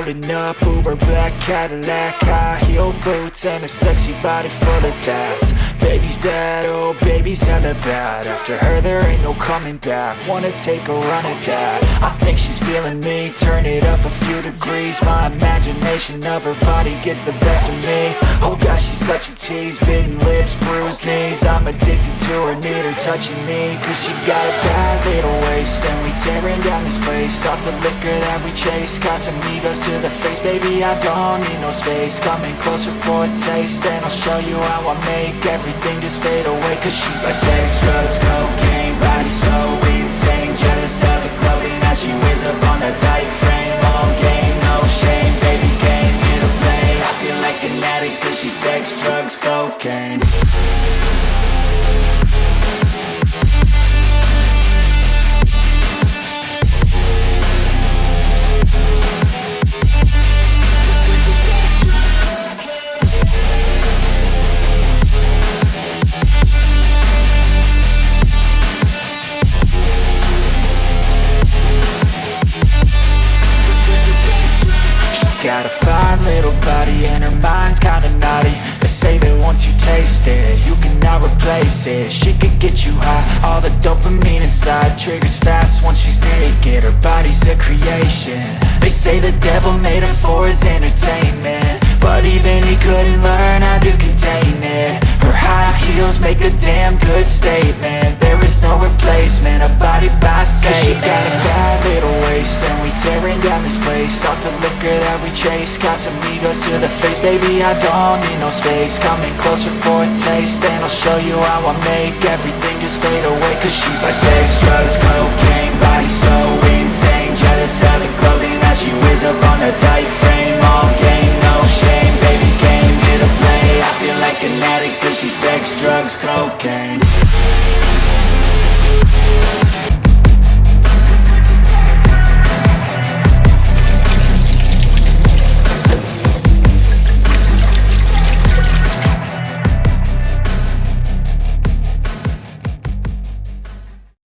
Pulling up, Uber black Cadillac, high heel boots and a sexy body full of tats. Baby's bad, oh baby's hella bad. After her there ain't no coming back. Wanna take a run at that. I think she's feeling me, turn it up a few degrees. My imagination of her body gets the best of me. Oh gosh, she's such a tease, bitten lips, bruised knees. I'm addicted to her, need her touching me. Cause she got a bad little waist, and we tearing down this place. Off the liquor that we chase, Casamigos to the face. Baby, I don't need no space, coming closer for a taste. And I'll show you how I make everything just fade away. Cause she's like sex, drugs, cocaine, body so insane. Jealous of the clothing that she wears up on that tight frame. All game, no shame, baby came here to play. I feel like an addict cause she's sex, drugs, cocaine. Got a fine little body and her mind's kinda naughty. They say that once you taste it, you cannot replace it. She could get you high, all the dopamine inside triggers fast once she's naked. Her body's a creation. They say the devil made her for his entertainment, but even he couldn't learn how to contain it. Her high heels make a damn good statement. There is no replacement, a body by Satan. Cause she got a bad little waist, and we tearing down this place. Off the liquor that we chase, Casamigos to the face. Baby, I don't need no space, coming closer for a taste. And I'll show you how I make everything just fade away. Cause she's like sex, drugs, cocaine, body so insane. Jealous of the clothing that she wears up on a tight frame. All game, no shame, baby came here to play. I feel like an addict cause she's sex, drugs, cocaine.